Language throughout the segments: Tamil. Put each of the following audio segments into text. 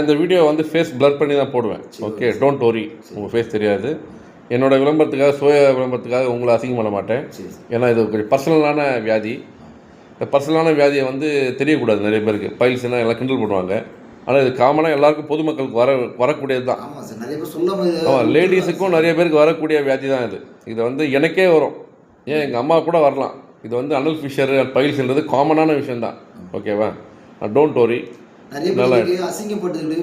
இந்த வீடியோ வந்து ஃபேஸ் பிளர் பண்ணி தான் போடுவேன். Okay, don't worry. உங்கள் ஃபேஸ் தெரியாது. என்னோடய விளம்பரத்துக்காக, சுய விளம்பரத்துக்காக உங்களை அசிங்கம் பண்ண மாட்டேன். ஏன்னா இது கொஞ்சம் பர்சனலான வியாதி. இந்த பர்சனலான வியாதியை வந்து தெரியக்கூடாது நிறைய பேருக்கு. பைல்ஸ்னால் எல்லாம் கிண்டல் பண்ணுவாங்க. ஆனால் இது காமனாக எல்லாருக்கும் பொதுமக்களுக்கு வரக்கூடியது தான். ஆமாம், லேடிஸுக்கும் நிறைய பேருக்கு வரக்கூடிய வியாதி தான் இது. இது வந்து எனக்கே வரும், ஏன் எங்கள் அம்மா கூட வரலாம். இது வந்து அனல் ஃபிஷர், பைல்ஸ்ன்றது காமனான விஷயந்தான். ஓகேவா? Don't worry.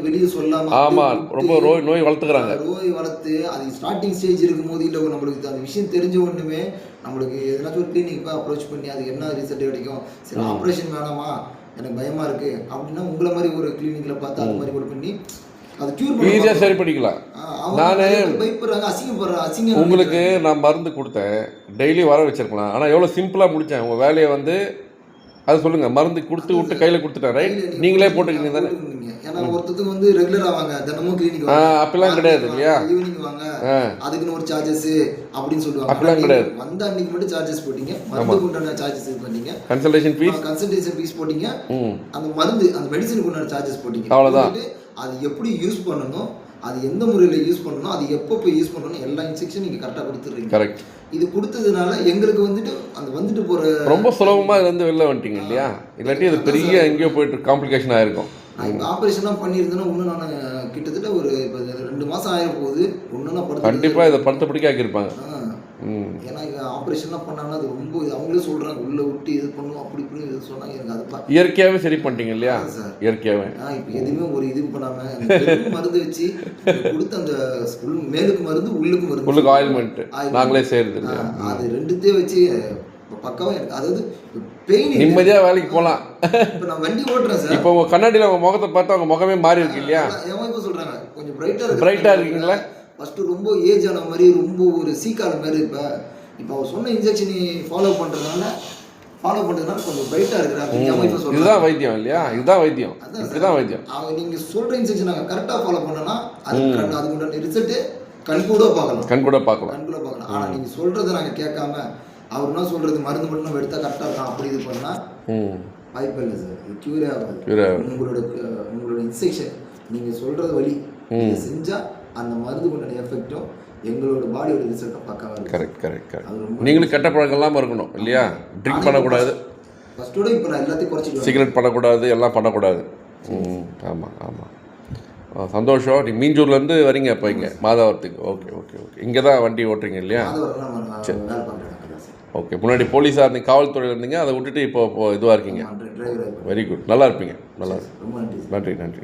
வெளியே சொல்லாம ரொம்ப நோய் வளர்த்துக்கிறாங்க. நோய் வளர்த்து அது ஸ்டார்டிங் ஸ்டேஜ் இருக்கும்போது இல்லை நம்மளுக்கு அந்த விஷயம் தெரிஞ்ச ஒன்றுமே நம்மளுக்கு எதனாச்சும் ஒரு கிளினிக் அப்ரோச் பண்ணி அது என்ன ரிசல்ட் கிடைக்கும், சரி ஆப்ரேஷன் வேணாமா எனக்கு பயமா இருக்கு அப்படின்னா உங்களை மாதிரி ஒரு கிளினிக்ல பார்த்து அது மாதிரி கூட பண்ணி அது கியூர் ஈஸியாக சரி பண்ணிக்கலாம். நான் பயப்படுறாங்க, அசிங்கம். உங்களுக்கு நான் மருந்து கொடுத்தேன், டெய்லி வர வச்சிருக்கலாம். ஆனால் எவ்வளோ சிம்பிளாக முடித்தேன் உங்கள் வேலையை வந்து. அது சொல்லுங்க, மருந்து கொடுத்து விட்டு கையில் கொடுத்துட்டேன், ரைட்? நீங்களே போட்டுக்கிங்க தானே. ஏன்னா ஒருத்தருக்கு வந்து ரெகுலரா வாங்க, தினமும் கிளினிக் அப்படிலாம் கிடையாது இல்லையா? ஈவினிங் வாங்க, அதுக்குன்னு ஒரு சார்ஜஸ் அப்படின்னு சொல்லுவாங்க. அப்படிலாம் கிடையாது. வந்த அன்னைக்கு மட்டும் சார்ஜஸ் போட்டீங்க, மருந்துக்கு உண்டான சார்ஜஸ் இது பண்ணீங்க, கன்சல்டேஷன் ஃபீஸ் போட்டீங்க, அந்த மருந்து அந்த மெடிசனுக்கு உண்டான சார்ஜஸ் போட்டீங்க. அவ்வளோதான். அது எப்படி யூஸ் பண்ணணும், அது எந்த முறையில் யூஸ் பண்ணணும், அது எப்போ போய் யூஸ் பண்ணணும், எல்லா இன்ஸ்ட்ரக்ஷன் நீங்கள் கரெக்டாக கொடுத்துட்றீங்க. கரெக்ட். இது கொடுத்ததுனால எங்களுக்கு வந்துட்டு அந்த வந்துட்டு போகிற ரொம்ப சுலபமாக இது வந்து வெளில வந்துட்டீங்க இல்லையா? இல்லாட்டி அது பெரிய எங்கேயோ போயிட்டு காம்ப்ளிகேஷன் ஆகிருக்கும். நான் இப்போ ஆப்ரேஷன்லாம் பண்ணியிருந்தேன்னா இன்னும் நான் கிட்டத்தட்ட ஒரு இப்போ 2 மாதம் ஆகிற போகுது. ஒன்று நான் கண்டிப்பாக இதை படுத்த பிடிக்க ஆக்கியிருப்பாங்க. ஏன்னா இது ஆப்ரேஷன்லாம் பண்ணாங்கன்னா அது ரொம்ப அவங்களே சொல்கிறாங்க உள்ளே விட்டு இது பண்ணும் அப்படி இப்படி இது சொன்னாங்க. எனக்கு அது இயற்கையாகவே சரி பண்ணிட்டீங்க இல்லையா? சார் இயற்கையாகவே இப்போ எதுவுமே ஒரு இது பண்ணாமல் மருந்து வச்சு கொடுத்து அந்த மேலுக்கு மருந்து உள்ளுக்கு ஆயில்மெண்ட் நாங்களே செய்கிறது அது ரெண்டுத்தையும் வச்சு பக்காவாக எனக்கு அதாவது பெயின் நிம்மதியாக வேலைக்கு போகலாம். இப்போ நான் வண்டி ஓட்டுறேன் சார். இப்போ உங்கள் கண்ணாடியில் உங்கள் முகத்தை பார்த்தா உங்கள் முகமே மாறி இருக்கு இல்லையா? எவன் இப்போ சொல்கிறாங்க கொஞ்சம் பிரைட்டாக இருக்கீங்களா? ஃபஸ்ட்டு ரொம்ப ஏஜ் ஆன மாதிரி ரொம்ப ஒரு சீக்கான மாதிரி. இப்போ அவர் சொன்ன இன்ஜெக்ஷன் ஃபாலோ பண்ணுறதுனால கொஞ்சம் பிரைட்டாக இருக்கிறாங்க. இதுதான் வைத்தியம் இல்லையா? இதுதான் வைத்தியம், இதுதான் வைத்தியம். அவங்க நீங்கள் சொல்கிற இன்ஜெக்ஷன் நாங்கள் கரெக்டாக ஃபாலோ பண்ணோன்னா அதுக்கு உண்டான ரிசல்ட்டு கண்கூட பார்க்கலாம். ஆனால் நீங்கள் சொல்கிறத நாங்கள் கேட்காம அவர் என்ன சொல்கிறது மருந்து மட்டும் நம்ம எடுத்தால் கரெக்டாக இருக்கான் அப்படி இது பண்ணால் வாய்ப்பு இல்லை சார். இது க்யூரே ஆகாது. உங்களோட இன்ஸ்ட்ரக்ஷன் நீங்கள் சொல்கிறது வழி செஞ்சால் அந்த மருந்து கொண்ட எஃபெக்டும் எங்களோட பாடியோட ரிசல்ட்டை பக்காவாக இருக்கும். கரெக்ட். நீங்களும் கெட்ட பழக்கம் இல்லாமல் இருக்கணும் இல்லையா? ட்ரிங்க் பண்ணக்கூடாது. ஃபஸ்ட்டோட இப்போ நான் எல்லாத்தையும் குறைச்சிக்கலாம். சிகரெட் பண்ணக்கூடாது, எல்லாம் பண்ணக்கூடாது. ஆமாம். சந்தோஷம். நீங்கள் மீஞ்சூர்லேருந்து வரீங்க இப்போ இங்கே மாதாவரத்துக்கு. ஓகே. இங்கே தான் வண்டி ஓட்டுறீங்க இல்லையா? சரி. ஓகே. முன்னாடி போலீஸாக இருந்தீங்க, காவல்துறையில் இருந்தீங்க, அதை விட்டுட்டு இப்போ இதுவாக இருக்கீங்க. Very good. நல்லா இருப்பீங்க. நல்லா. ரொம்ப நன்றி.